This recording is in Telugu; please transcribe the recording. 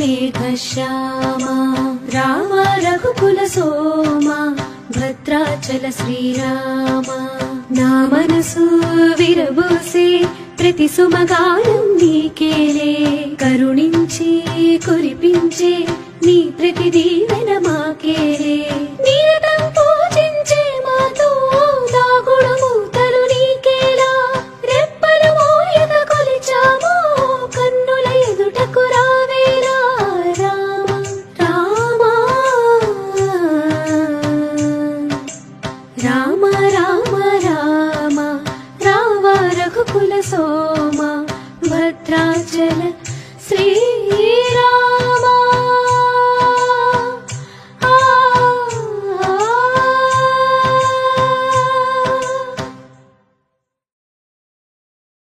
మేఘశ్యామా రామ రఘుకుల సోమా భద్రాచల శ్రీరామ నా మనసు విరబూసే ప్రతి సుమగానం నీకేలే కరుణించి కురిపించే నీ ప్రతి దీవెన మాకేలే నిరతం పూజించే మాతో దాగుడు మూతలు నీకేలా రెప్పలు మోయక కొలిచామో కన్నుల ఎదుటకు రావేలా రామ రామ రామ రామ రామ రామ రఘుకుల సోమ భద్రాచల శ్రీ